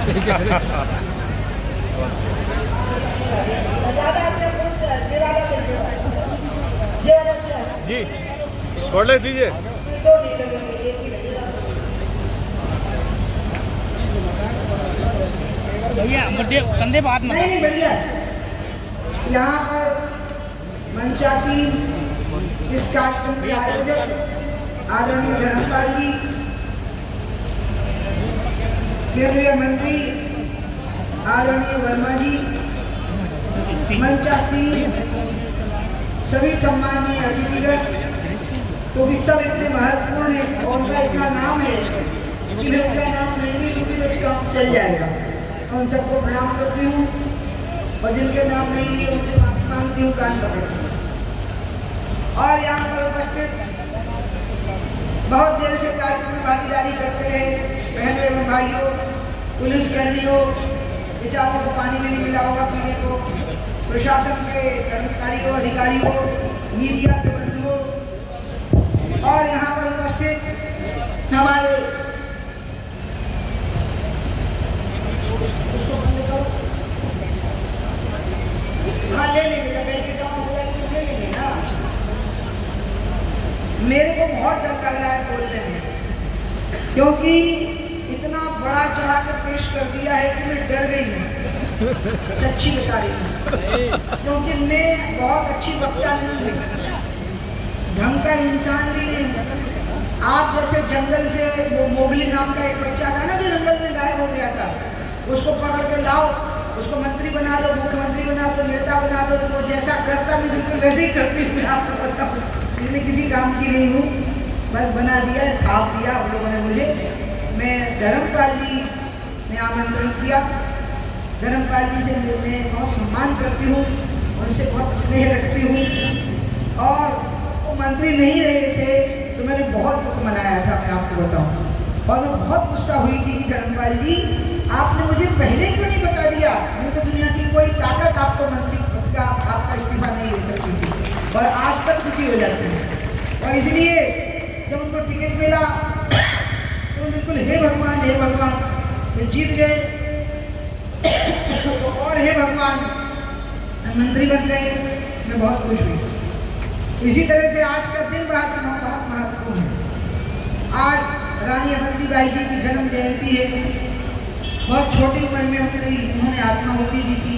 जी थोड़े दीजिए। भैया मुझे कंधे पे हाथ मत। नहीं बढ़िया। यहाँ पर मंचासी इस कार्यक्रम के आयोजक आदरणीय धर्मपाल जी, केंद्रीय मंत्री आदरणीय वर्मा जी, मंचासी सभी सम्मानीय अतिथिगण, तो भी सब इतने महत्वपूर्ण है और उनका इतना नाम है कि मैं उनका नाम नहीं दूंगी तो काम चल जाएगा। उन सबको प्रणाम करती हूँ और जिनके नाम नहीं लिए उनसे माफी मांगती हूँ, कान पकड़ती हूँ। और यहाँ पर उपस्थित बहुत देर से कार्यक्रम में भागीदारी करते रहे बहनों एवं भाइयों, पुलिस कर्मियों, बेचारों को पानी भी नहीं मिला होगा पीने को, प्रशासन के कर्मचारियों, अधिकारियों, मीडिया के बंधुओं और यहाँ पर उपस्थित हमारे ले लेंगे ना। मेरे को बहुत डर लग रहा है बोलने में, क्योंकि इतना बड़ा चढ़ा कर पेश कर दिया है कि मैं डर गई हूँ। सच्ची बता रही हूँ, क्योंकि मैं बहुत अच्छी वक्ता नहीं हूँ, ढंग का इंसान भी नहीं हूँ। आप जैसे जंगल से वो मोगली नाम का एक बच्चा था ना जो जंगल में गायब हो गया था, उसको पकड़ के लाओ, उसको मंत्री बना लो, मुख्यमंत्री बना दो, नेता बना दो, तो वो जैसा करता मैं बिल्कुल वैसे ही करती हूँ। मैं आपको बताऊँ, इसलिए किसी काम की नहीं हूँ, बस बना दिया, छाप दिया हम लोगों ने मुझे। मैं धर्मपाल जी ने आमंत्रण किया, धर्मपाल जी से मैं बहुत सम्मान करती हूँ, उनसे बहुत स्नेह रखती हूँ और वो मंत्री नहीं रहे थे तो मैंने बहुत दुख मनाया था, मैं आपको बताऊँ। और मैं बहुत गुस्सा हुई थी कि धर्मपाल जी आपने मुझे पहले क्यों नहीं बता दिया, नहीं तो दुनिया की कोई ताकत आपको मंत्री का आपका इस्तीफा नहीं दे सकती थी और आज तक दुखी हो जाती है। और इसलिए जब उनको टिकट मिला तो बिल्कुल हे भगवान ये जीत गए और हे भगवान मंत्री बन गए, मैं बहुत खुश हुई। इसी तरह से आज का दिन बहुत महत्वपूर्ण है। आज रानी अवंतीबाई जी की जन्म जयंती है। बहुत छोटी उम्र में उन्होंने आत्माहुति दी थी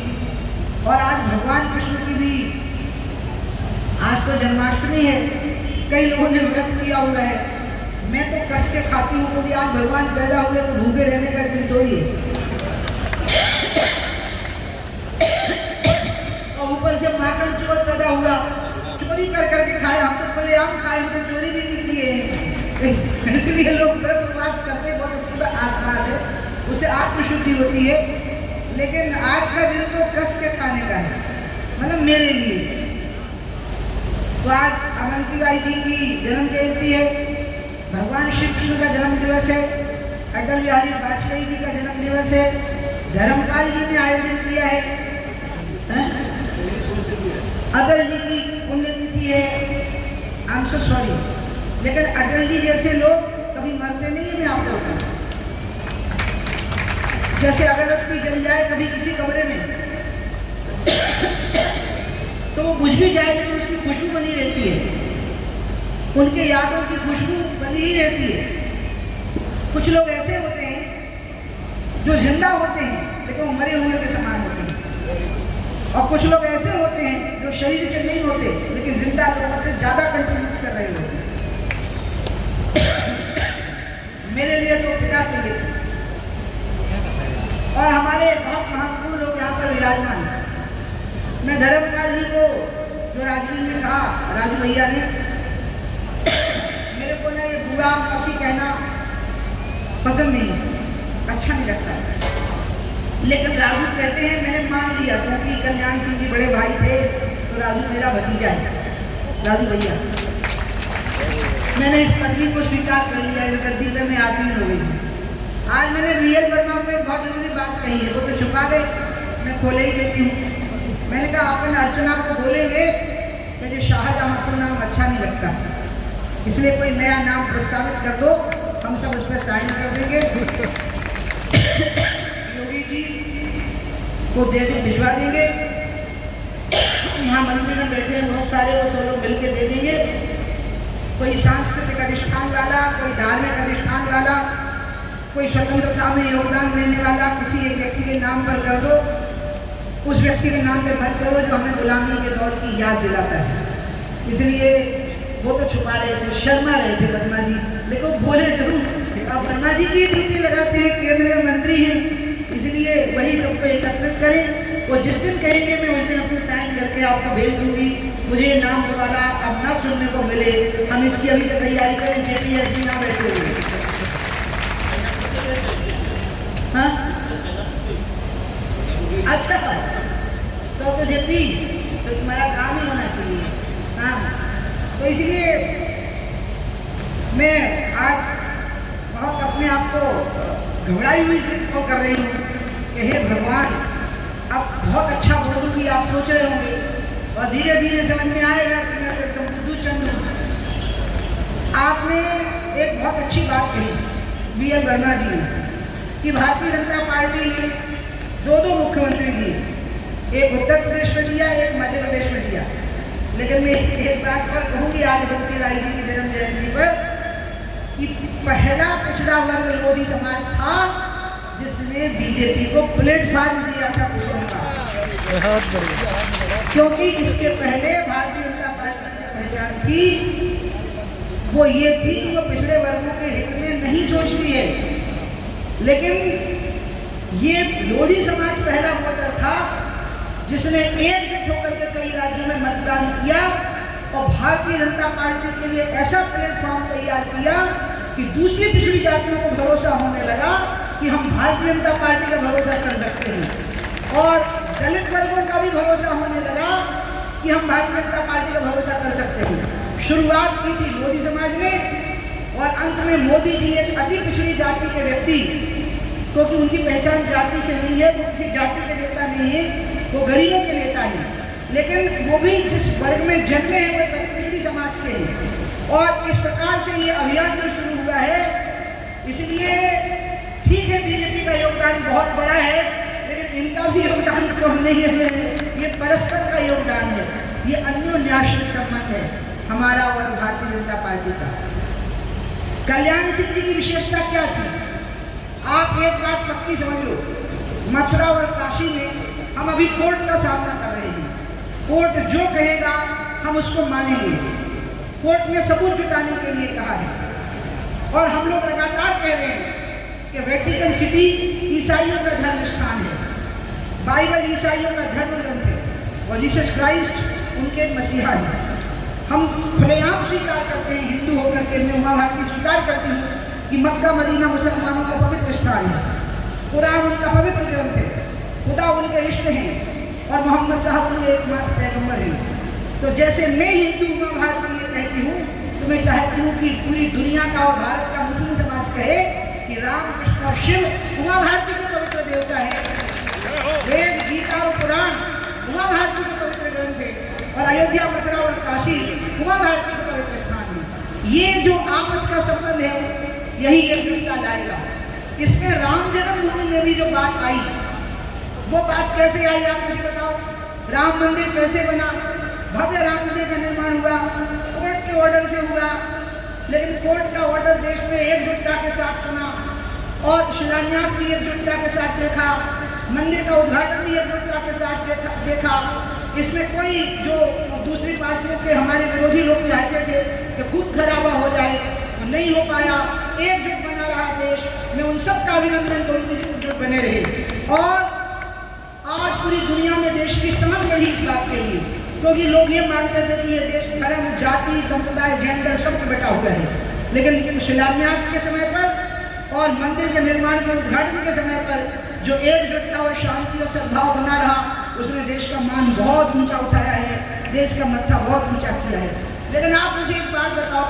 और आज भगवान कृष्ण की भी आज तो जन्माष्टमी है, कई लोगों ने व्रत किया हुआ है। मैं तो कस के खाती हूँ क्योंकि आज भगवान पैदा हुए तो भूखे रहने का दिन तो ही है। और ऊपर से माखन चोर पैदा हुआ, चोरी कर करके खाए, हम तो खुलेआम खाए, हम तो चोरी भी नहीं किए। इसलिए लोग व्रत उपवास करते, बहुत अच्छी बात है, उससे आत्मशुद्धि होती है। लेकिन आज का दिन तो कस के खाने का है, मतलब मेरे लिए। तो आज अवंतीबाई जी की जन्म जयंती है, भगवान श्री कृष्ण का जन्म दिवस है, अटल बिहारी वाजपेयी जी का जन्म दिवस है, धर्मपाल जी ने आयोजन किया है, अटल जी की पुण्यतिथि है। आई एम सो सॉरी, लेकिन अटल जी जैसे लोग कभी मरते नहीं है। मैं आपको बताऊं, जैसे अगरबत्ती जल जाए कभी किसी कमरे में तो वो बुझ भी जाए लेकिन उसकी खुशबू बनी रहती है, उनके यादों की खुशबू बनी ही रहती है। कुछ लोग ऐसे होते हैं जो जिंदा होते हैं लेकिन वो मरे हुए के समान होते हैं, और कुछ लोग ऐसे होते हैं जो शरीर से नहीं होते लेकिन जिंदा लोगों से ज्यादा कंट्रीब्यूट कर रहे होते हैं। मेरे लिए तो पिता थे और हमारे बहुत महत्वपूर्ण लोग यहाँ पर विराजमान हैं। मैं धर्मपाल जी को जो राजवीर ने कहा, राजू भैया ने, मेरे को ना ये बुरा मौसी कहना पसंद नहीं है, अच्छा नहीं लगता है, लेकिन राजू कहते हैं, मैंने मान लिया क्योंकि कल्याण सिंह जी बड़े भाई थे तो राजू मेरा भतीजा है, राजू भैया। मैंने इस पदवी को स्वीकार कर लिया, इस गद्दी पर मैं आसीन हो गई। आज मैंने रियल वर्मा को एक बहुत जरूरी बात कही है, वो तो छुपा गए, मैं खोले ही देती हूँ। मैंने कहा अपन अर्चना को बोलेंगे मुझे शाहजहां को नाम अच्छा नहीं लगता, इसलिए कोई नया नाम प्रस्तावित कर दो, हम सब उस पर साइन कर देंगे। को भिजवा देंगे। यहाँ मंत्रीगण बैठे हैं बहुत सारे, वो सब लोग मिलकर दे देंगे। कोई सांस्कृतिक अधिष्ठान वाला, कोई धार्मिक अधिष्ठान वाला, कोई स्वतंत्रता में योगदान देने वाला किसी एक व्यक्ति के नाम पर कर दो, उस व्यक्ति के नाम पर मत करो जो हमें गुलामी के दौर की याद दिलाता है। इसलिए वो तो छुपा रहे थे, शर्मा रहे थे वर्मा जी, लेकिन बोले जरूर। अब वर्मा जी की ड्यूटी लगाते हैं, केंद्र में मंत्री हैं, इसलिए वही सबको एकत्रित करें। वो जिस दिन कहेंगे मैं उस दिन अपने साइन करके आपको भेज दूंगी। मुझे नाम दोबारा अब ना सुनने को मिले, हम इसकी अभी तक तैयारी करें। जेपीएससी ना बैठे हुए, हाँ अच्छा तो जेपी तो तुम्हारा काम ही होना चाहिए। हाँ, तो इसलिए मैं आज बहुत अपने आप को घबराई हुई से कर रही हूँ कि हे भगवान, अब बहुत अच्छा बोलूँगी, आप सोच रहे होंगे और धीरे धीरे समझ में आएगा कि मैं एकदम बुद्धू चंद हूँ। आपने एक बहुत अच्छी बात कही बी एल वर्मा जी ने कि भारतीय जनता पार्टी ने दो मुख्यमंत्री दिए, एक उत्तर प्रदेश में दिया, एक मध्य प्रदेश में दिया। लेकिन मैं एक बात पर कहूँगी आज बंटी राय जी की जन्म जयंती पर कि पहला पिछड़ा वर्ग मोदी समाज था जिसने बीजेपी को प्लेटफॉर्म दिया था क्योंकि इसके पहले भारतीय जनता पार्टी की पहचान थी वो ये थी कि वो पिछड़े वर्गों के हित में नहीं सोचती है। लेकिन ये मोदी समाज पहला वोटर था जिसने एकजुट होकर के कई राज्यों में मतदान किया और भारतीय जनता पार्टी के लिए ऐसा प्लेटफॉर्म तैयार किया कि दूसरी पिछड़ी जातियों को भरोसा होने लगा कि हम भारतीय जनता पार्टी का भरोसा कर सकते हैं और दलित वर्गों का भी भरोसा होने लगा कि हम भारतीय जनता पार्टी का भरोसा कर सकते हैं। शुरुआत की थी मोदी समाज ने और अंत में मोदी जी एक अति पिछड़ी जाति के व्यक्ति, क्योंकि उनकी पहचान जाति से नहीं है, वो किसी जाति के नेता नहीं है, वो गरीबों के नेता हैं, लेकिन वो भी जिस वर्ग में जन्मे हैं वो पिछड़ी समाज के हैं। और इस प्रकार से ये अभियान जो शुरू हुआ है, इसलिए ठीक है बीजेपी का योगदान बहुत बड़ा है, लेकिन इनका भी योगदान तो नहीं है, ये परस्पर का योगदान है, ये अन्योन्याश्रित संबंध है हमारा और भारतीय जनता पार्टी का। कल्याण सिंह जी की विशेषता क्या थी? आप एक बात पक्की समझ लो, मथुरा और काशी में हम अभी कोर्ट का सामना कर रहे हैं। कोर्ट जो कहेगा हम उसको मानेंगे। कोर्ट ने सबूत जुटाने के लिए कहा है और हम लोग लगातार कह रहे हैं कि वेटिकन सिटी ईसाइयों का धर्म स्थान है, बाइबल ईसाइयों का धर्म ग्रंथ है और जीसस क्राइस्ट उनके मसीहा है। हम खुलेआम स्वीकार करते हैं, हिंदू होकर के मैं उमा भारती स्वीकार करती हूँ कि मक्का मदीना मुसलमानों का पवित्र स्थान है, कुरान उनका पवित्र ग्रंथ है, खुदा उनके इष्ट हैं और मोहम्मद साहब उनके एकमात्र पैगंबर हैं। तो जैसे मैं हिंदू उमा भारती ये कहती हूँ, तो मैं चाहती हूँ कि पूरी दुनिया का और भारत का मुस्लिम समाज कहे कि राम कृष्ण और शिव उमा भारती के पवित्र देवता है। वेद गीता और पुराण उमा भारती के पवित्र ग्रंथ है और अयोध्या मथुरा और काशी उमा भारती के पवित्र स्थान है। ये जो आपस का संबंध है यही एकजुटता लाएगा। इसमें राम जन्मभूमि में भी जो बात आई, वो बात कैसे आई आप मुझे बताओ। राम मंदिर कैसे बना? भव्य राम मंदिर का निर्माण हुआ, कोर्ट के ऑर्डर से हुआ, लेकिन कोर्ट का ऑर्डर देश में एकजुटता के साथ सुना और शिलान्यास भी एकजुटता के साथ देखा, मंदिर का उद्घाटन भी एकजुटता के साथ देखा। इसमें कोई जो दूसरी पार्टियों के हमारे विरोधी लोग चाहते थे कि खूब खराबा हो जाए, तो नहीं हो पाया, एकजुट बना रहा देश। मैं उन सब का अभिनंदन करूँगी जो एकजुट बने रहे। और आज पूरी दुनिया में देश की समझ बढ़ी इस बात के लिए, क्योंकि लोग ये मानते थे कि ये देश धर्म, जाति, संप्रदाय, जेंडर सब बटा हुआ है, लेकिन शिलान्यास के समय पर और मंदिर के निर्माण के उद्घाटन के समय पर जो एकजुटता और शांति और सद्भाव बना रहा, उसने देश का मान बहुत ऊंचा उठाया है, देश का मत्था बहुत ऊंचा किया है। लेकिन आप मुझे एक बात बताओ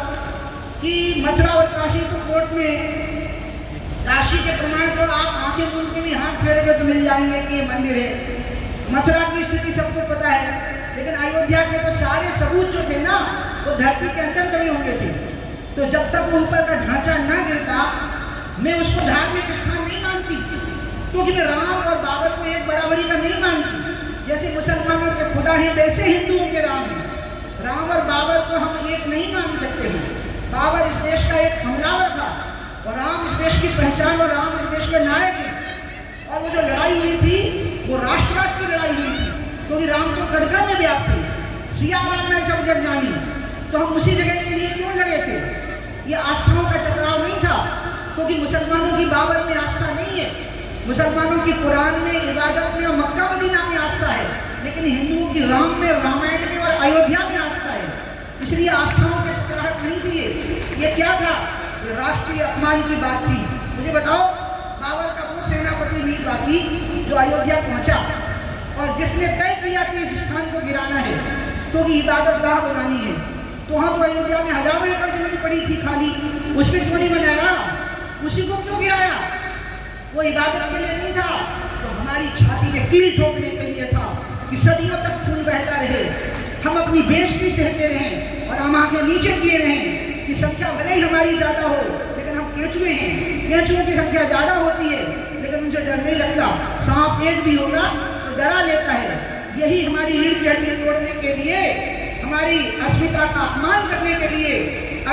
कि मथुरा और काशी तो कोर्ट में, काशी के प्रमाण तो आप आंखें मूंद के भी हाथ फेरोगे तो मिल जाएंगे कि ये मंदिर है। मथुरा की स्थिति सबको पता है, लेकिन अयोध्या के तो सारे सबूत जो थे ना वो धरती के अंदर दबे होंगे थे। तो जब तक ऊपर का ढांचा न गिरता, मैं उसको धार्मिक स्थान नहीं मानती, क्योंकि मैं राम और बाबर को एक बराबरी का नहीं मानती। जैसे मुसलमानों के खुदा हैं वैसे हिंदुओं के राम हैं। राम और बाबर को हम एक नहीं मान सकते हैं। बाबर इस देश का एक हमलावर था और राम इस देश की पहचान और राम इस देश के नायक हैं। और वो जो लड़ाई हुई थी वो राष्ट्रवाद की लड़ाई हुई थी, क्योंकि राम तो खड़गा में व्याप्त थे, सिया राम में सब जग जानी। तो हम उसी जगह के लिए क्यों लड़े थे? ये आस्थाओं का टकराव नहीं था, क्योंकि मुसलमानों की बाबर में आस्था नहीं है, मुसलमानों की कुरान में, इबादत में और मक्का मदीना में आस्था है, लेकिन हिंदुओं की राम में, रामायण में और अयोध्या में आस्था है। इसलिए आस्थाओं के टकराव नहीं दिए। ये क्या था? राष्ट्रीय अपमान की बात थी। मुझे बताओ, बाबर का वो सेनापति वीर बाकी जो अयोध्या पहुंचा और जिसने तय किया कि इस स्थान को गिराना है, क्योंकि इबादत गाह बनानी है, तो वहां तो अयोध्या में हजारों एकड़ जमीन पड़ी थी खाली, उसमें क्यों नहीं बनाया? उसी को क्यों गिराया? वो इबादत के लिए नहीं था, तो हमारी छाती में कील ठोकने के लिए था कि सदियों तक खून बहता रहे, हम अपनी बेइज्जती सहते रहें और हम आंखें नीचे किए रहें कि संख्या भले ही हमारी ज्यादा हो, लेकिन हम केंचुए हैं, केंचुओं की संख्या ज्यादा होती है लेकिन उनसे डर नहीं लगता। सांप एक भी होगा तो डरा लेता है। यही हमारी रीढ़ की हड्डी तोड़ने के लिए, हमारी अस्मिता का अपमान करने के लिए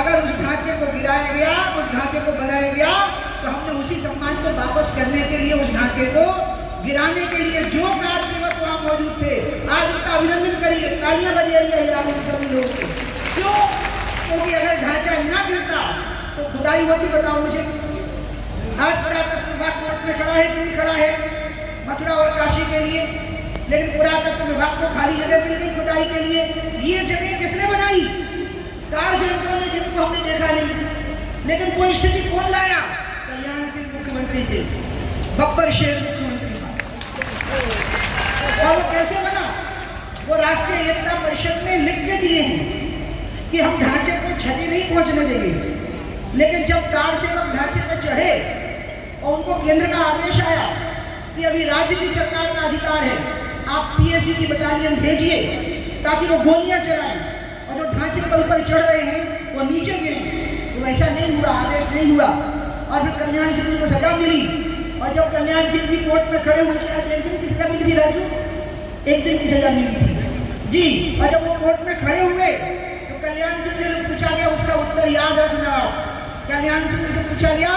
अगर उस ढांचे को गिराया गया, उस ढांचे को बनाया गया, तो हमने उसी सम्मान को वापस करने के लिए, उस ढांचे को गिराने के लिए जो कार सेवक वहां मौजूद थे, आज उनका अभिनंदन करिए, तालियां बजाइए सभी लोग। क्यों? क्योंकि अगर ढांचा न गिरता तो खुदाई होती। बताओ मुझे, आज पुरातत्व विभाग कोर्ट में खड़ा है कि नहीं खड़ा है मथुरा और काशी के लिए, लेकिन पुरातत्व विभाग को खाली जगह मिल गई खुदाई के लिए। ये जगह किसने बनाई? कार सेवकों ने, जिनको हमने देखा नहीं। लेकिन कोई स्थिति कौन लाया? कल्याण सिंह मुख्यमंत्री थे, बब्बर शेर मुख्यमंत्री था। और वो कैसे बना? वो राष्ट्रीय एकता परिषद में लिख के दिए हैं कि हम ढांचे को क्षति नहीं पहुंचने देंगे। लेकिन जब कार सेवक ढांचे पर चढ़े और उनको केंद्र का आदेश आया कि अभी राज्य की सरकार का अधिकार है, आप पीएसी की बटालियन भेजिए ताकि वो गोलियां चलाएं और जो ढांचे पर ऊपर चढ़ रहे हैं वो नीचे गिरे, तो वैसा नहीं हुआ, आदेश नहीं हुआ। और फिर कल्याण सिंह जी को सजा मिली। और जब कल्याण सिंह जी कोर्ट में खड़े हुए, आज एक दिन की सजा मिली थी राजू, एक दिन की सजा मिली थी जी। और जब वो कोर्ट में खड़े हुए तो कल्याण सिंह जी से पूछा गया, उसका उत्तर याद रखना। कल्याण सिंह से पूछा गया,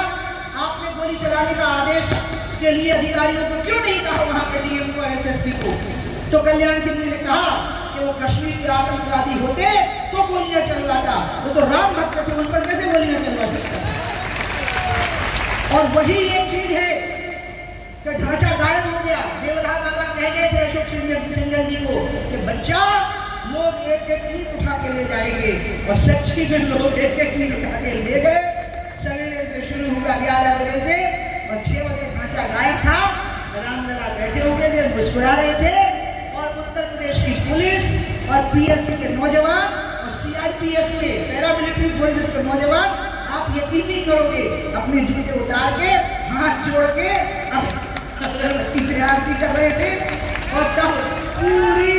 आपने गोली चलाने का आदेश के लिए अधिकारियों को क्यों नहीं कहा वहां के डीएम को और एसएसपी को? तो कल्याण सिंह जी ने कहा कि वो कश्मीर के आतंकवादी होते तो गोलियां चलवाता, वो तो राम भक्त थे, उन पर कैसे गोलियां चलवा सकता? और वही एक चीज है कि ढांचा गायब हो गया। देवराज बाबा कह गए थे अशोक सिंघल जी को कि बच्चा, लोग एक एक ईंट उठा के ले जाएंगे, और सच्ची में लोग एक एक ईंट उठा के ले गए। सवेरे से शुरू हुआ 11 बजे से और 6 बजे ढांचा गायब था। रामलला बैठे हुए थे, मुस्कुरा रहे थे, और उत्तर प्रदेश की पुलिस और पीएससी के नौजवान और सीआरपीएफ के पैरामिलिट्री फोर्सेस के नौजवान, आप यकीन नहीं करोगे, अपने जूते उतार के, हाथ जोड़ के आरती कर रहे थे। और तब पूरी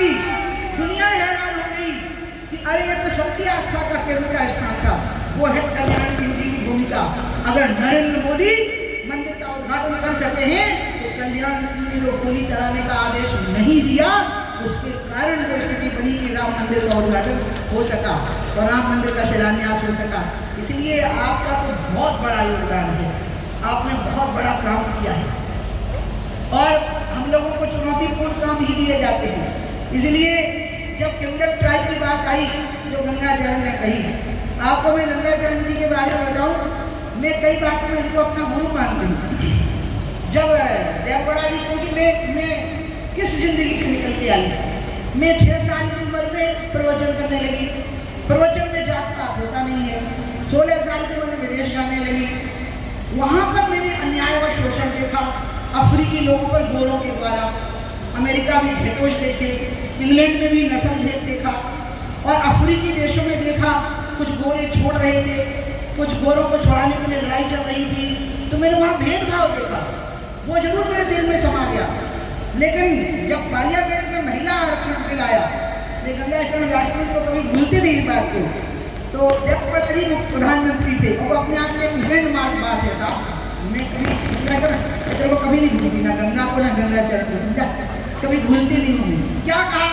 दुनिया हैरान हो गई कि अरे ये तो सबकी आस्था का केंद्र का स्थान था। वो है कल्याण सिंह जी की भूमिका। अगर नरेंद्र मोदी मंदिर का उद्घाटन कर सकते हैं तो कल्याण सिंह जी को गोली चलाने का आदेश नहीं दिया, उसके कारण वो स्थिति बनी कि राम मंदिर का उद्घाटन हो सका और राम मंदिर का शिलान्यास हो सका। इसलिए आपका तो बहुत बड़ा योगदान है, आपने बहुत बड़ा काम किया है और हम लोगों को चुनौतीपूर्ण काम ही दिए जाते हैं। इसलिए जब किंगडम ट्राइब की बात आई जो गंगाचरण ने कही, आपको मैं गंगाचरण जी के बारे में बताऊं, मैं कई बातों में इनको अपना गुरु मानती हूँ। जब देवगढ़ा जी, क्योंकि मैं किस जिंदगी से निकल के आई, मैं 6 साल की उम्र में प्रवचन करने लगी। प्रवचन में जात पात होता नहीं है। 16 साल की उम्र में विदेश जाने लगी। वहाँ पर मैंने अन्याय व शोषण देखा, अफ्रीकी लोगों पर गोरों के द्वारा। अमेरिका में घेटोज देखे, इंग्लैंड में भी नस्ल भेद देखा, और अफ्रीकी देशों में देखा कुछ गोरे छोड़ रहे थे, कुछ गोरों को छुड़ाने के लिए लड़ाई चल रही थी। तो मैंने वहाँ भेदभाव देखा, वो जरूर मेरे दिल में समा गया। लेकिन जब पार्लियामेंट में महिला आरक्षण बिल आया, गंगाचरण राजपूत को कभी भूलते नहीं इस बात को। तो जब पटरी प्रधानमंत्री थे, वो अपने आप में एक लैंडमार्क बात है साहब। मैं कभी गंगाचरण को कभी नहीं भूलती, ना गंगा को ना गंगाचरण को, समझा। कभी भूलती नहीं हूँ। क्या कहा?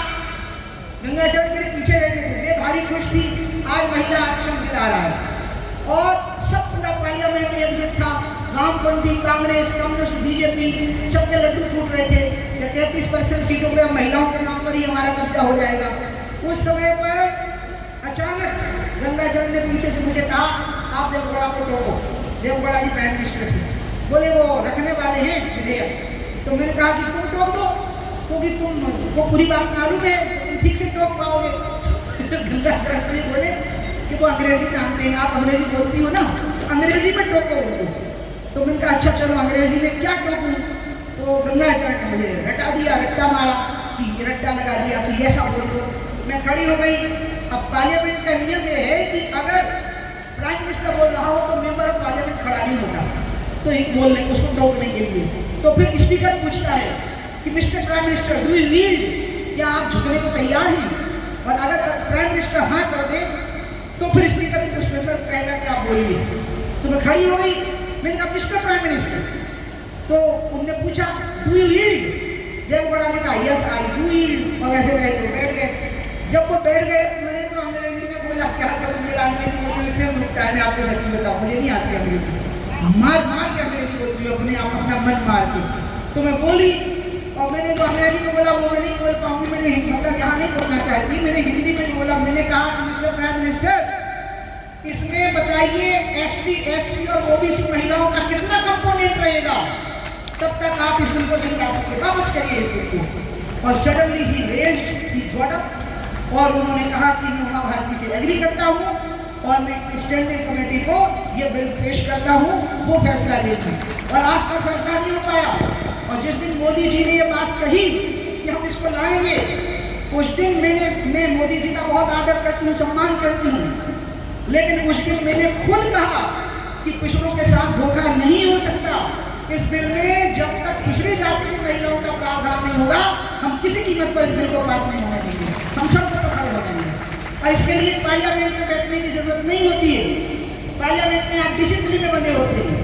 गंगाचरण के पीछे बैठे थे, वे भारी खुश थी, आज महिला आरक्षण दिला रहा है। और सब पूरा पार्लियामेंट एकजुट था, वामपंथी, कांग्रेस, कम्युनिस्ट, बीजेपी, सबके लड्डू फूट रहे थे कि 33% सीटों पे महिलाओं के नाम पर ही हमारा कब्जा हो जाएगा। उस समय पर अचानक गंगाचरण ने पीछे से मुझे कहा, आप देवगौड़ा को रोको। देवगौड़ा जी प्राइम मिनिस्टर थे, बोले वो रखने वाले हैं विधेयक। तो मैंने कहा कि तुम टोक दो, क्योंकि तुमको पूरी बात मालूम है, तुम ठीक से टोक पाओगे। गंगाचरण जी बोले कि वो अंग्रेजी जानते हैं, आप अंग्रेजी बोलती हो ना, तो अंग्रेजी में टोको उनको। तो मैंने कहा अच्छा चलो अंग्रेजी में क्या टोकूं? तो गंगाचरण ने मुझे रटा दिया, रट्टा मारा कि रट्टा लगा दिया कि ऐसा बोल दो। मैं खड़ी हो गई। अब पार्लियामेंट का नियम ये है कि अगर प्राइम मिनिस्टर बोल रहा हो तो मेंबर ऑफ पार्लियामेंट खड़ा नहीं होगा, तो एक बोलने उसको टोकने के लिए। तो फिर स्पीकर पूछता है कि mister prime minister do you need, क्या आप झुकने को तैयार हैं? और अगर प्राइम मिनिस्टर हाँ कर दे तो फिर स्पीकर ने कुछ मतलब कहेगा कि आप बोलिए। तो मैं खड़ी हो गई, मैंने कहा मिस्टर प्राइम मिनिस्टर। तो उनने पूछा डू यू नीड? देवगौड़ा ने कहा यस आई डू नीड, और ऐसे रहे तो बैठ गए। जब वो बैठ गए मैंने तो अंग्रेजी में बोला, क्या करूँ, मेरा अंग्रेजी बोलने से रुकता है, आपको सच्ची बताओ मुझे नहीं आती अंग्रेजी, मार मार के अंग्रेजी बोलती हूँ अपने आप, अपना मन मार के। तो मैं बोली और मैंने जो अंग्रेजी में बोला वो मैं नहीं बोल पाऊंगी, मैंने मतलब यहाँ नहीं बोलना चाहती, मैंने हिंदी में बोला। मैंने कहा मिस्टर प्राइम मिनिस्टर, इसमें बताइए एसटी, एससी और ओबीसी महिलाओं का कितना कंपोनेंट रहेगा, तब तक आप इस बिल को नहीं ला सकते, वापस करिए इस बिल को। और suddenly he raised he got up और उन्होंने कहा कि मैं उमा भारती से एग्री करता हूँ और मैं स्टैंडिंग कमेटी को ये बिल पेश करता हूँ, वो फैसला लेती। और आज तक फैसला नहीं हो पाया। और जिस दिन मोदी जी ने ये बात कही कि हम इसको लाएंगे, उस दिन मैं मोदी जी का बहुत आदर करती हूँ, सम्मान करती हूँ, लेकिन उस दिन मैंने खुद कहा कि पिछड़ों के साथ धोखा नहीं हो सकता। इस बिल में जब तक पिछड़ी जाति की महिलाओं का प्रावधान नहीं होगा, हम किसी कीमत पर इस बिल को पास नहीं होने देंगे, हम सब को खड़े हो जाएंगे। और इसके लिए पार्लियामेंट में बैठने की जरूरत नहीं होती है। पार्लियामेंट में आप डिसिप्लिन में बने होते हैं,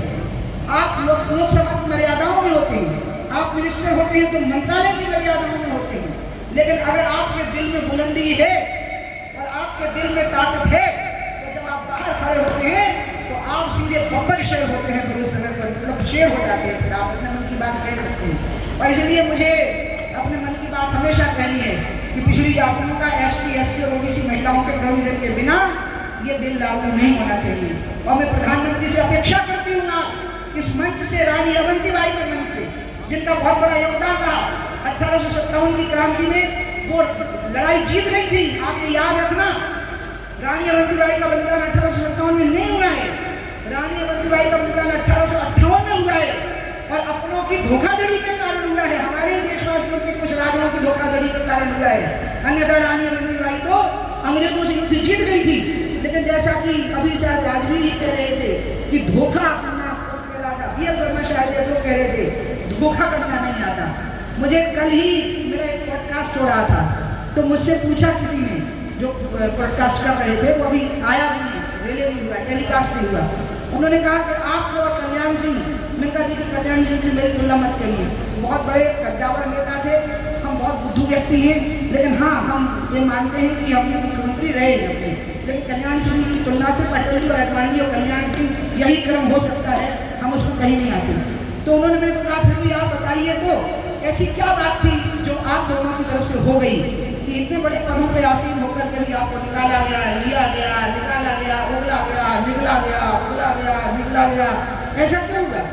आप लोकसभा की मर्यादाओं में होते हैं, आप मिनिस्टर होते हैं तो मंत्रालय की मर्यादाओं में होते हैं। लेकिन अगर आपके दिल में बुलंदी है और आपके दिल में ताकत है, तो जब आप बाहर खड़े होते हैं तो आप सीधे बब्बर शेर होते हैं, फिर उस समय पर मतलब शेर हो जाते हैं, फिर आप अपने मन की बात कह सकते हैं। और इसलिए मुझे अपने मन की बात हमेशा कहनी है कि पिछड़ी जातियों का एसटी, एससी और ओबीसी महिलाओं के प्रोविजन के बिना ये बिल लागू नहीं होना चाहिए। और मैं प्रधानमंत्री से अपेक्षा करती हूँ ना, इस मंच से, रानी अवंतीबाई के मंच से, जिनका बहुत बड़ा योगदान रहा 1857 की क्रांति में, वो लड़ाई जीत गई थी। आप ये याद रखना, रानी अवंतीबाई का बलिदान 1857 में नहीं हुआ है, रानी अवंतीबाई का बलिदान 1858 में हुआ है। और अपनों की धोखाधड़ी के कारण हुआ है, हमारे देशवासियों के कुछ राजाओं की धोखाधड़ी के कारण हुआ है। अन्यथा रानी अवंतीबाई तो अंग्रेजों से युद्ध जीत गई थी। लेकिन जैसा कि अभी राजवीर जी कह रहे थे कि धोखा करना, बीएल वर्मा शायद जो कह रहे थे धोखा करना नहीं आता। मुझे कल ही मेरा एक पॉडकास्ट हो रहा था, तो मुझसे पूछा किसी ने, जो पॉडकास्ट कर रहे थे, वो अभी आया नहीं है, रिले नहीं हुआ, टेलीकास्ट नहीं हुआ। उन्होंने कहा कि आप और कल्याण सिंह, मैंने कहा जी कि कल्याण सिंह से मेरी तुलना मत करिए, बहुत बड़े कद्दावर नेता थे, हम बहुत बुद्धू व्यक्ति हैं, लेकिन हाँ हम ये मानते हैं कि हम मुख्यमंत्री रहे अपने। लेकिन कल्याण सिंह की तुलना से पटेल जी और अडवाणी और कल्याण सिंह यही क्रम हो सकता है, हम उसको कहीं नहीं आते। तो उन्होंने मेरे को कहा फिर भी आप बताइए तो ऐसी क्या बात थी जो आप दोनों की तरफ से हो गई कि इतने बड़े पदों पे आसीन होकर के भी आपको निकाला गया, लिया गया, निकाला गया, उगला गया, निकला गया, उगला गया, निकला गया, ऐसा क्यों हुआ?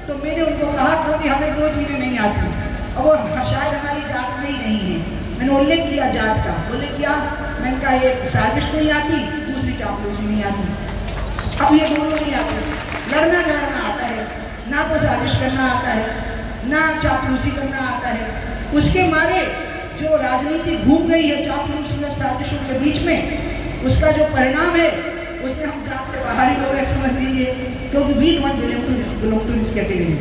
तो मैंने उनको कहा क्योंकि हमें दो चीज़ें नहीं आती, और वो शायद हमारी जात में ही नहीं है। मैंने उल्लेख किया जात का, बोले क्या? मैंने कहा एक साजिश नहीं आती, दूसरी चापलूसी नहीं आती। अब ये दोनों नहीं आते। लड़ना झगड़ना आता है, ना तो साजिश करना आता है, ना चापलूसी करना आता है। उसके मारे जो राजनीति घूम गई है चापलूसी और साजिशों के बीच में, उसका जो परिणाम है उससे हम जात से बाहर ही लोग समझ लीजिए, क्योंकि we not belong to this category.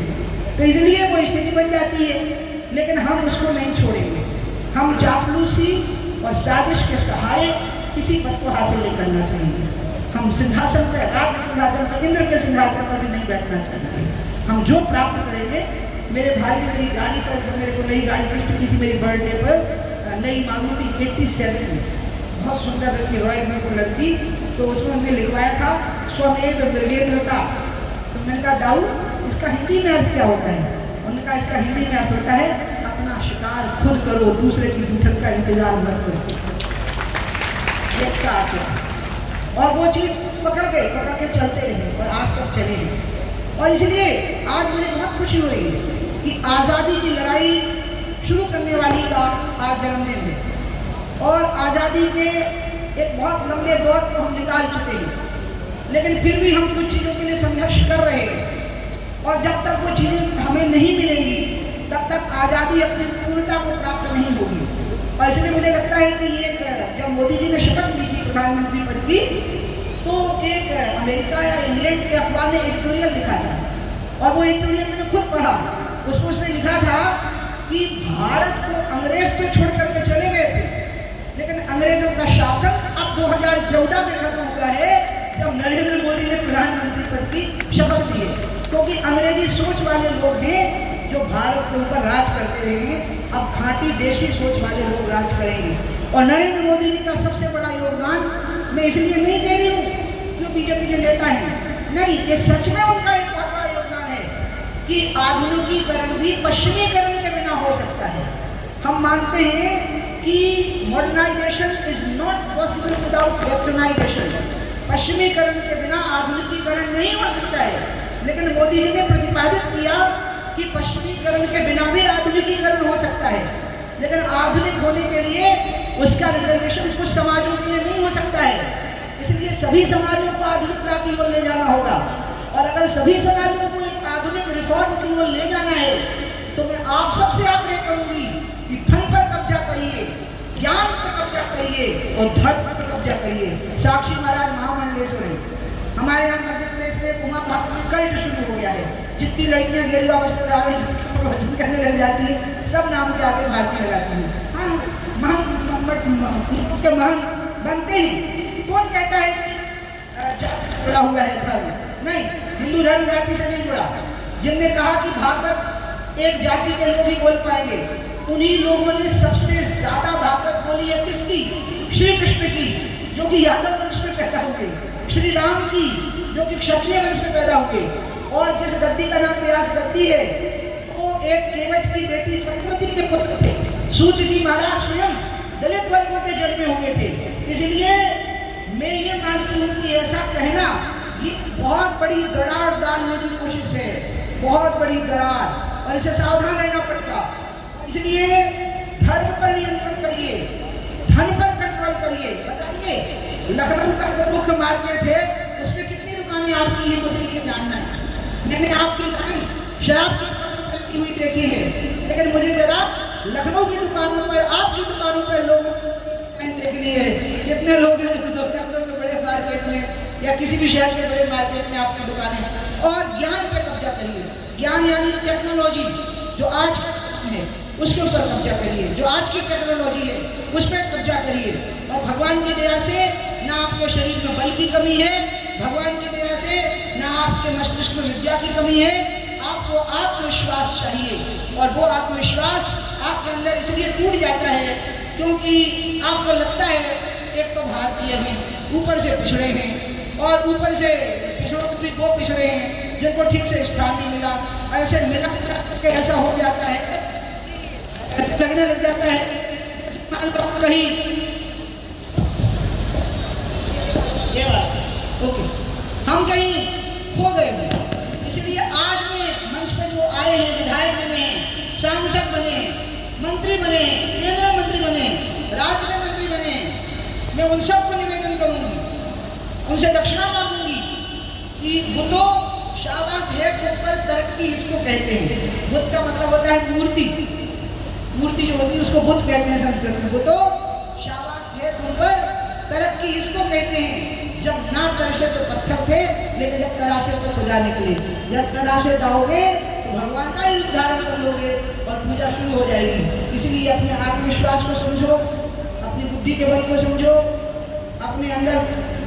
तो इसलिए वो स्थिति बन जाती है, लेकिन हम उसको नहीं छोड़ेंगे। हम चापलूसी और साजिश के सहारे किसी पद को हासिल नहीं करना चाहेंगे। हम सिंहासन पर, राज सिंहासन पर, इंद्र के सिंहासन पर भी नहीं बैठना चाहेंगे। हम जो प्राप्त करेंगे मेरे भाई ने मेरी गाड़ी पर, जब मेरे को नई गाड़ी गिफ्ट की थी मेरी बर्थडे पर, नई मारुति 87 में, बहुत सुंदर लड़की रॉयल मेरे को लगती, तो उसमें हमने लिखवाया था स्वमेव मृगेंद्रता। तो मैंने कहा दाऊ इसका हिंदी में अर्थ क्या होता है? उन्होंने कहा इसका हिंदी में अर्थ होता है अपना शिकार खुद करो, दूसरे की जूठन का इंतजार मत करो। ये इसका अर्थ है। और वो चीज पकड़ के चलते रहे और आज तक चले हैं। और इसलिए आज मुझे बहुत खुशी हो रही है कि आज़ादी की लड़ाई शुरू करने वाली का आज जन्मदिन है और आज़ादी के एक बहुत लंबे दौर को हम निकाल चुके हैं, लेकिन फिर भी हम कुछ चीज़ों के लिए संघर्ष कर रहे हैं और जब तक वो चीज़ें हमें नहीं मिलेंगी तब तक आज़ादी अपनी पूर्णता को प्राप्त नहीं होगी। और इसलिए मुझे लगता है कि ये जब मोदी जी ने शपथ ली थी प्रधानमंत्री पद की, तो एक अमेरिका या इंग्लैंड के अखबार ने एडिटोरियल लिखा था और वो एडिटोरियल मैंने खुद पढ़ा। उसमें उसने लिखा था कि भारत को अंग्रेज तो छोड़ करके चले गए थे, लेकिन अंग्रेजों का शासन अब 2014 में खत्म हुआ है जब नरेंद्र मोदी ने प्रधानमंत्री पद की शपथ ली है। क्योंकि अंग्रेजी सोच वाले लोग हैं जो भारत के ऊपर राज करते रहेंगे, अब खांटी देशी सोच वाले लोग राज करेंगे। और नरेंद्र मोदी जी का सबसे बड़ा योगदान, मैं इसलिए नहीं कह रही हूँ जो बीजेपी के नेता हैं, नहीं, ये सच में उनका एक बहुत बड़ा योगदान है कि आधुनिकीकरण भी पश्चिमीकरण के बिना हो सकता है। हम मानते हैं कि modernisation is not possible without westernisation. पश्चिमीकरण के बिना आधुनिकीकरण नहीं हो सकता है, लेकिन मोदी जी ने प्रतिपादित किया कि पश्चिमीकरण के बिना भी आधुनिकीकरण हो सकता है, लेकिन आधुनिक होने के लिए उसका रिजर्वेशन कुछ समाजों के लिए नहीं हो सकता है। इसलिए सभी समाजों को आधुनिकता की ओर ले जाना होगा और अगर सभी समाजों को एक आधुनिक रिफॉर्म की ओर ले जाना है तो मैं आप सबसे आग्रह करूंगी कि धन पर कब्जा करिए, ज्ञान पर कब्जा करिए और धर्म पर कब्जा करिए। साक्षी महाराज महामंडलेश्वर है, हमारे यहाँ मध्य प्रदेश में उमा भारती में कल्ट शुरू हो गया है। जितनी लड़कियां गेरुआवस्था भजन करने लग जाती है, सब नाम के आगे भारती लगाती है। हाँ, के महान बनते हैं। कौन कहता है कि जुड़ा हुआ है धर्म? नहीं, हिंदू धर्म जाति से नहीं जुड़ा। जिनने कहा कि भागवत एक जाति के लोग ही बोल पाएंगे, उन्हीं लोगों ने सबसे ज्यादा भागवत बोली है किसकी? श्री कृष्ण की, जो कि यादव वंश में पैदा हुए, श्री राम की, जो कि क्षत्रिय वंश में पैदा हुए, और जिस गद्दी का नाम व्यास गद्दी है वो एक केवट की बेटी सतवती के पुत्र थे। सूत जी महाराज स्वयं दलित वर्गों के जन्म में हुए थे। इसलिए मैं ये मानती हूँ कि ऐसा कहना ये बहुत बड़ी दरार डालने की कोशिश है, बहुत बड़ी दरार, और इसे सावधान रहना पड़ेगा। इसलिए धर्म पर नियंत्रण करिए, धन पर कंट्रोल करिए। बताइए लखनऊ का जो मुख्य मार्केट है उसमें कितनी दुकानें आपकी हैं, मुझे ये जानना है। मैंने आपकी दुकान शराब की हुई देखी है, लेकिन मुझे जरा लखनऊ की दुकानों पर, आपकी दुकानों पर लोगों को देखनी है। कितने लोग हैं लखनऊ के बड़े मार्केट में या किसी भी शहर के बड़े मार्केट में आपकी दुकानें। और ज्ञान पर कब्जा करिए, ज्ञान यानी टेक्नोलॉजी जो आज है उसके ऊपर कब्जा करिए, जो आज की टेक्नोलॉजी है उस पर कब्जा करिए। और भगवान की दया से ना आपके शरीर में बल की कमी है, भगवान की दया से ना आपके मस्तिष्क में विद्या की कमी है, आपको आत्मविश्वास चाहिए। और वो आत्मविश्वास आपके अंदर इसलिए टूट जाता है क्योंकि आपको लगता है एक तो भारतीय हैं, ऊपर से पिछड़े हैं, और ऊपर से पिछड़ों को भी वो पिछड़े हैं जिनको ठीक से स्थान नहीं मिला। ऐसे मिला करके ऐसा हो जाता है, लगने लग जाता है कहीं ओके हम कहीं खो गए हैं। इसलिए आज में मंच पर जो आए हैं, विधायक बने हैं, सांसद बने, मंत्री बने, केंद्रीय मंत्री बने, राज्य में मंत्री बने, मैं उन सबको निवेदन करूंगी, उनसे दक्षिणा मांगूंगी कि बुद्धो शाबाश है पर तरक्की इसको कहते हैं। बुद्ध का मतलब होता है मूर्ति, मूर्ति जो होती है उसको बुद्ध कहते हैं संस्कृत में। बुद्धो शाबाश है तुम पर तरक्की इसको कहते हैं। जब ना तराशे तो पत्थर थे, लेकिन जब तराशे तो खुदा निकले। जब तराशे जाओगे तो भगवान का ही उद्धारण कर लोगे और पूजा शुरू हो जाएगी। इसलिए अपने आत्मविश्वास को समझो, अपनी बुद्धि के बल को समझो, अपने अंदर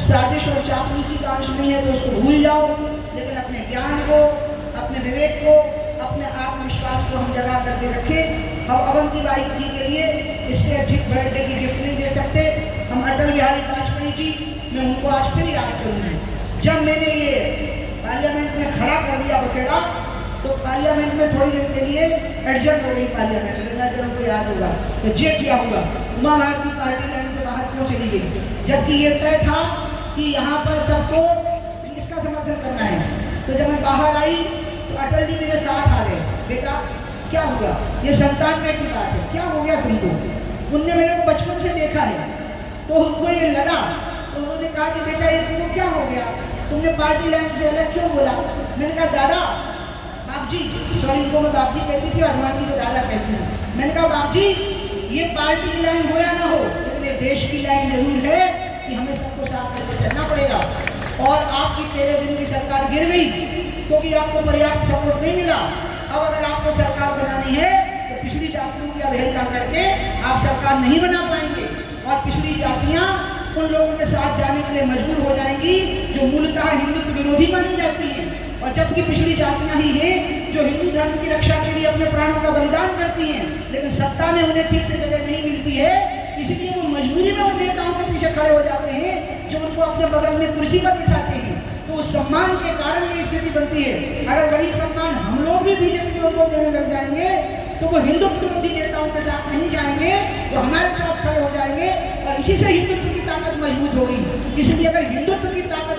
साजिश और चापलूसी का अंश नहीं है तो उसको भूल जाओ, लेकिन अपने ज्ञान को, अपने विवेक को, अपने आत्मविश्वास को हम जगा करके रखे। हम अवंतीबाई जी के लिए इससे अधिक बर्थडे की गिफ्ट नहीं दे सकते। हम अटल बिहारी वाजपेयी जी, मैं उनको आज फिर याद करूँगी। जब मैंने ये पार्लियामेंट में खड़ा कर दिया बकेड़ा, तो पार्लियामेंट में थोड़ी देर के लिए एडजस्ट हो गई पार्लियामेंट। जब उनको याद होगा तो जे किया होगा, उमा भारती पार्टी लाइन से बाहर क्यों चली गई, जबकि ये तय था कि यहाँ पर सबको इसका समर्थन करना है। तो जब मैं बाहर आई तो अटल जी मेरे साथ आ गए, बेटा क्या हुआ, ये 97 की बात है, क्या हो गया तुमको। उनने मेरे को बचपन से देखा है, तो उनको ये लगा, तो उन्होंने कहा कि बेटा ये तुमको क्या हो गया, तुमने पार्टी लाइन से अलग क्यों बोला। मैंने कहा दादा, बाप जी, सॉरी इनको मैं बाप जी कहती थी, हनुमान जी को दादा कहती हूँ। मैंने कहा बाप जी, ये पार्टी की लाइन हो या ना हो, लेकिन ये देश की लाइन जरूर है कि हमें सबको साथ करके चलना पड़ेगा। और आपकी 13 दिन की सरकार गिर गई क्योंकि आपको पर्याप्त सपोर्ट नहीं मिला। अब अगर आपको सरकार बनानी है तो पिछड़ी जातियों की अवहेलना करके आप सरकार नहीं बना पाएंगे, और पिछड़ी जातियां उन लोगों के साथ जाने के लिए मजबूर हो जाएंगी जो मूलतः हिंदुत्व विरोधी मानी जाती हैं। और जबकि पिछड़ी जातियां ही हैं जो हिंदू धर्म की रक्षा के लिए अपने प्राणों का बलिदान करती हैं, लेकिन सत्ता में उन्हें ठीक से जगह नहीं मिलती है, इसलिए वो मजबूरी में उन नेताओं के पीछे खड़े हो जाते हैं जो उनको अपने बगल में कुर्सी पर बिठाते हैं। तो उस सम्मान के कारण ये स्थिति बनती है। अगर वही सम्मान हम लोग भी बीजेपी को देने लग जाएंगे तो वो हिंदुत्व विरोधी नेताओं के साथ नहीं जाएंगे, वो हमारे साथ खड़े हो जाएंगे, और इसी से हिंदुत्व की ताकत मजबूत होगी। इसलिए अगर हिंदुत्व की ताकत